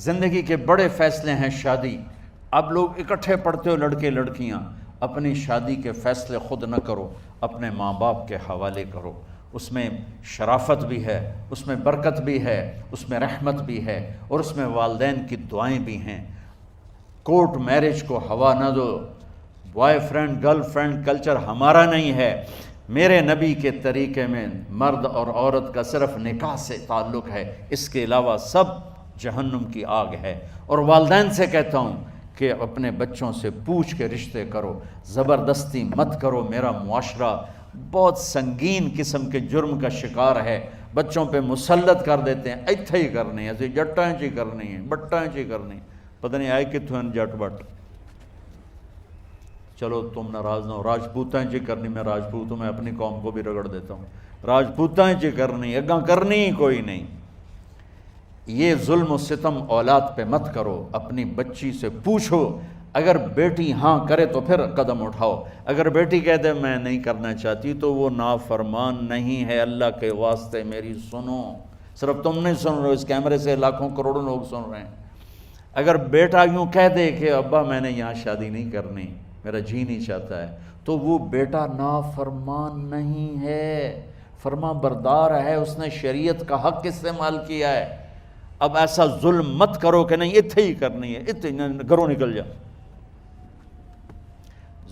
زندگی کے بڑے فیصلے ہیں شادی. اب لوگ اکٹھے پڑھتے ہو لڑکے لڑکیاں، اپنی شادی کے فیصلے خود نہ کرو، اپنے ماں باپ کے حوالے کرو. اس میں شرافت بھی ہے، اس میں برکت بھی ہے، اس میں رحمت بھی ہے، اور اس میں والدین کی دعائیں بھی ہیں. کورٹ میرج کو ہوا نہ دو. Boyfriend girlfriend culture ہمارا نہیں ہے. میرے نبی کے طریقے میں مرد اور عورت کا صرف نکاح سے تعلق ہے، اس کے علاوہ سب جہنم کی آگ ہے. اور والدین سے کہتا ہوں کہ اپنے بچوں سے پوچھ کے رشتے کرو، زبردستی مت کرو. میرا معاشرہ بہت سنگین قسم کے جرم کا شکار ہے، بچوں پہ مسلط کر دیتے ہیں، ایتھے ہی کرنی ہے، جٹائیں چی کرنی ہے، بٹائیں چی کرنی، پتہ نہیں آئے کتوں ہیں جٹ بٹ. چلو تم ناراض نہ ہو، راجپوتیں چی کرنی، میں راجپوت ہوں، میں اپنی قوم کو بھی رگڑ دیتا ہوں. راجپوتیں چی کرنی، اگاں کرنی ہی کوئی نہیں. یہ ظلم و ستم اولاد پہ مت کرو. اپنی بچی سے پوچھو، اگر بیٹی ہاں کرے تو پھر قدم اٹھاؤ. اگر بیٹی کہہ دے میں نہیں کرنا چاہتی تو وہ نافرمان نہیں ہے. اللہ کے واسطے میری سنو. صرف تم نہیں سن رہے ہو، اس کیمرے سے لاکھوں کروڑوں لوگ سن رہے ہیں. اگر بیٹا یوں کہہ دے کہ ابا میں نے یہاں شادی نہیں کرنی، میرا جی نہیں چاہتا ہے، تو وہ بیٹا نافرمان نہیں ہے، فرما بردار ہے. اس نے شریعت کا حق استعمال کیا ہے. اب ایسا ظلم مت کرو کہ نہیں اتھے ہی کرنی ہے، اتھے گھروں نکل جا.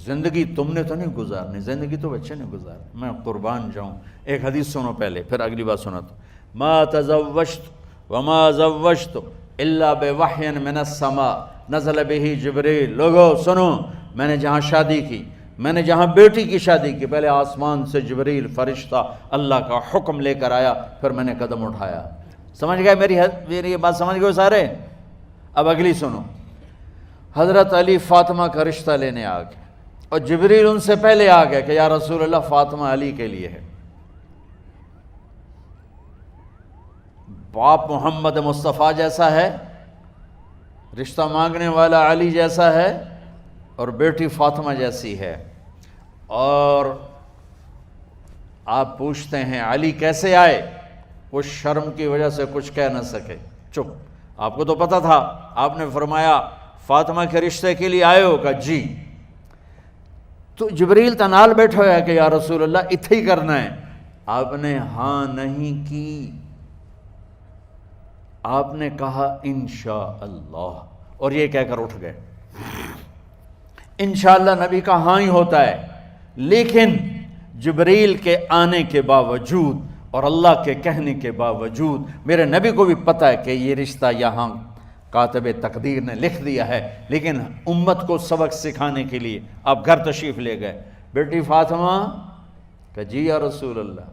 زندگی تم نے تو نہیں گزارنی، زندگی تو بچے نے گزارنی. میں قربان جاؤں. ایک حدیث سنو پہلے، پھر اگلی بات سناتا ہوں. ما تزوجت وما زوجت الا بوحی من السماء نزل به جبریل. لوگو سنو، میں نے جہاں شادی کی، میں نے جہاں بیٹی کی شادی کی، پہلے آسمان سے جبریل فرشتہ اللہ کا حکم لے کر آیا، پھر میں نے قدم اٹھایا. سمجھ گئے میری یہ بات سمجھ گئے سارے؟ اب اگلی سنو. حضرت علی فاطمہ کا رشتہ لینے آ گئے، اور جبریل ان سے پہلے آ گئے کہ یا رسول اللہ فاطمہ علی کے لیے ہے. باپ محمد مصطفیٰ جیسا ہے، رشتہ مانگنے والا علی جیسا ہے، اور بیٹی فاطمہ جیسی ہے. اور آپ پوچھتے ہیں علی کیسے آئے؟ وہ شرم کی وجہ سے کچھ کہہ نہ سکے، چپ. آپ کو تو پتہ تھا، آپ نے فرمایا فاطمہ کے رشتے کے لیے آئے ہو؟ کہا جی. تو جبریل تنال بیٹھا ہوا ہے کہ یا رسول اللہ اتھے ہی کرنا ہے. آپ نے ہاں نہیں کی، آپ نے کہا انشاءاللہ، اور یہ کہہ کر اٹھ گئے. انشاءاللہ نبی کا ہاں ہی ہوتا ہے، لیکن جبریل کے آنے کے باوجود اور اللہ کے کہنے کے باوجود میرے نبی کو بھی پتہ ہے کہ یہ رشتہ یہاں کاتب تقدیر نے لکھ دیا ہے، لیکن امت کو سبق سکھانے کے لیے آپ گھر تشریف لے گئے. بیٹی فاطمہ کہ جی یا رسول اللہ.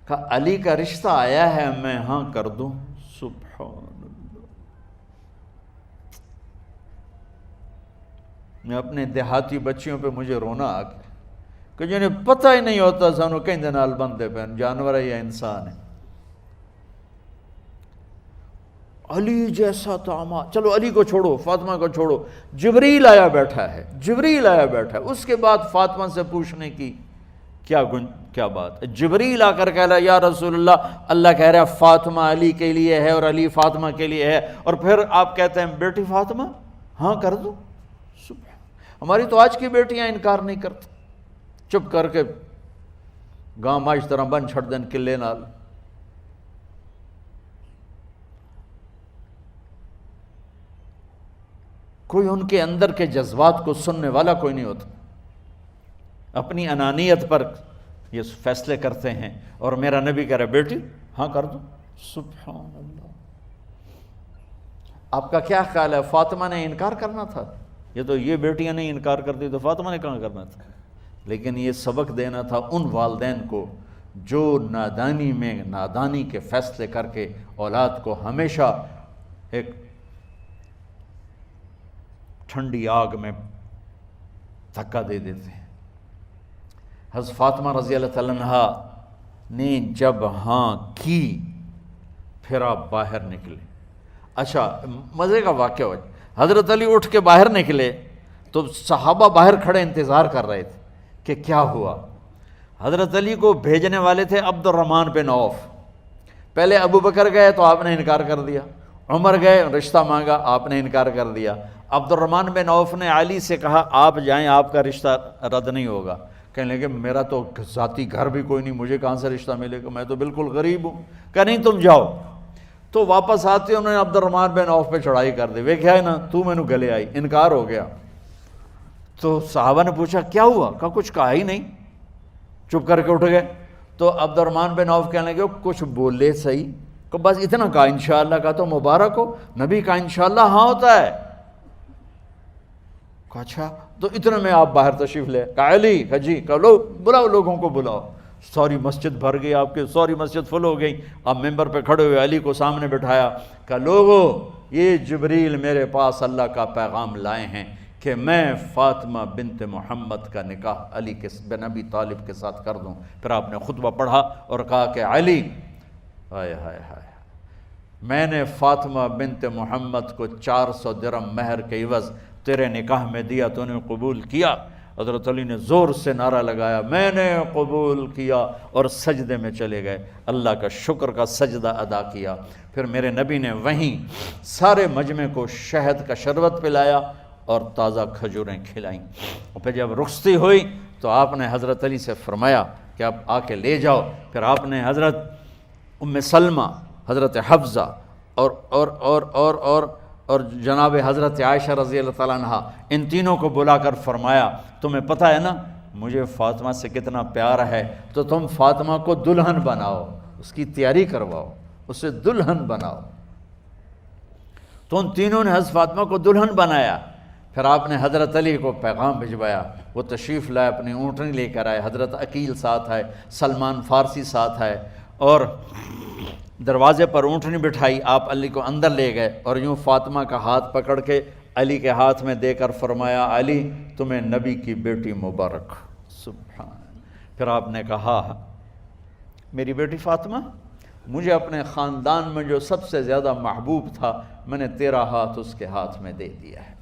کہا علی کا رشتہ آیا ہے، میں ہاں کر دوں؟ سبحان اللہ. میں اپنے دیہاتی بچیوں پہ مجھے رونا آ گیا کہ جنہیں پتہ ہی نہیں ہوتا سانو کہیں دے نال بندے پہ جانور ہے یا انسان ہے. علی جیسا داماد، چلو علی کو چھوڑو، فاطمہ کو چھوڑو، جبریل آیا بیٹھا ہے، جبریل آیا بیٹھا ہے. اس کے بعد فاطمہ سے پوچھنے کی کیا بات ہے؟ جبریل آ کر کہہ رہا یا رسول اللہ، اللہ کہہ رہا ہے فاطمہ علی کے لیے ہے اور علی فاطمہ کے لیے ہے، اور پھر آپ کہتے ہیں بیٹی فاطمہ ہاں کر دو. ہماری تو آج کی بیٹیاں انکار نہیں کرتی، چپ کر کے گاں ماں اس طرح بن چھڑ دین قلعے نال. کوئی ان کے اندر کے جذبات کو سننے والا کوئی نہیں ہوتا. اپنی انانیت پر یہ فیصلے کرتے ہیں، اور میرا نبی کہہ رہا ہے بیٹی ہاں کر دو. سبحان اللہ. آپ کا کیا خیال ہے فاطمہ نے انکار کرنا تھا؟ یہ بیٹیاں نہیں انکار کرتی تو فاطمہ نے کہاں کرنا تھا؟ لیکن یہ سبق دینا تھا ان والدین کو جو نادانی میں نادانی کے فیصلے کر کے اولاد کو ہمیشہ ایک ٹھنڈی آگ میں دھکا دے دیتے ہیں. حضرت فاطمہ رضی اللہ تعالیٰ عنہا نے جب ہاں کی پھر آپ باہر نکلے. اچھا مزے کا واقعہ ہوا، حضرت علی اٹھ کے باہر نکلے تو صحابہ باہر کھڑے انتظار کر رہے تھے کہ کیا ہوا. حضرت علی کو بھیجنے والے تھے عبد الرحمن بن عوف. پہلے ابو بکر گئے تو آپ نے انکار کر دیا، عمر گئے، رشتہ مانگا، آپ نے انکار کر دیا۔ عبد الرحمن بن عوف نے علی سے کہا آپ جائیں، آپ کا رشتہ رد نہیں ہوگا۔ کہنے لگے میرا تو ذاتی گھر بھی کوئی نہیں، مجھے کہاں سے رشتہ ملے گا، میں تو بالکل غریب ہوں۔ کہا نہیں تم جاؤ۔ تو واپس آتے انہوں نے عبد الرحمن بن عوف پہ چڑھائی کر دی، ویکھیا ہے نا تو مینوں گلے آئی، انکار ہو گیا۔ تو صحابہ نے پوچھا کیا ہوا؟ کہا کچھ کہا ہی نہیں، چپ کر کے اٹھ گئے۔ تو عبد الرحمن بن عوف کہنے لگے کچھ بولے صحیح، کہ بس اتنا کہا انشاءاللہ، کہا تو مبارک ہو، نبی کا انشاءاللہ ہاں ہوتا ہے۔ کہا اچھا، تو اتنے میں آپ باہر تشریف لے۔ کہا علی، کہا جی، کہا لو بلاؤ، لوگوں کو بلاؤ۔ ساری مسجد بھر گئی، آپ کے ساری مسجد فل ہو گئی۔ آپ ممبر پہ کھڑے ہوئے علی کو سامنے بٹھایا، کہا لوگو یہ جبریل میرے پاس اللہ کا پیغام لائے ہیں کہ میں فاطمہ بنت محمد کا نکاح علی بن ابی طالب کے ساتھ کر دوں۔ پھر آپ نے خطبہ پڑھا اور کہا کہ علی، ہائے ہائے ہائے، میں نے فاطمہ بنت محمد کو 400 درہم مہر کے عوض تیرے نکاح میں دیا، تو نے قبول کیا؟ حضرت علی نے زور سے نعرہ لگایا میں نے قبول کیا، اور سجدے میں چلے گئے، اللہ کا شکر کا سجدہ ادا کیا۔ پھر میرے نبی نے وہیں سارے مجمع کو شہد کا شربت پلایا اور تازہ کھجوریں کھلائیں۔ اور پھر جب رخصتی ہوئی تو آپ نے حضرت علی سے فرمایا کہ آپ آ کے لے جاؤ۔ پھر آپ نے حضرت ام سلمہ، حضرت حفصہ اور جناب حضرت عائشہ رضی اللہ تعالیٰ عنہ، ان تینوں کو بلا کر فرمایا تمہیں پتہ ہے نا مجھے فاطمہ سے کتنا پیار ہے، تو تم فاطمہ کو دلہن بناؤ، اس کی تیاری کرواؤ، اسے دلہن بناؤ۔ تو ان تینوں نے حضرت فاطمہ کو دلہن بنایا۔ پھر آپ نے حضرت علی کو پیغام بھجوایا، وہ تشریف لائے، اپنی اونٹنی لے کر آئے، حضرت عقیل ساتھ ہے، سلمان فارسی ساتھ ہے، اور دروازے پر اونٹنی بٹھائی، آپ علی کو اندر لے گئے اور یوں فاطمہ کا ہاتھ پکڑ کے علی کے ہاتھ میں دے کر فرمایا علی تمہیں نبی کی بیٹی مبارک۔ سبحان۔ پھر آپ نے کہا میری بیٹی فاطمہ، مجھے اپنے خاندان میں جو سب سے زیادہ محبوب تھا، میں نے تیرا ہاتھ اس کے ہاتھ میں دے دیا ہے۔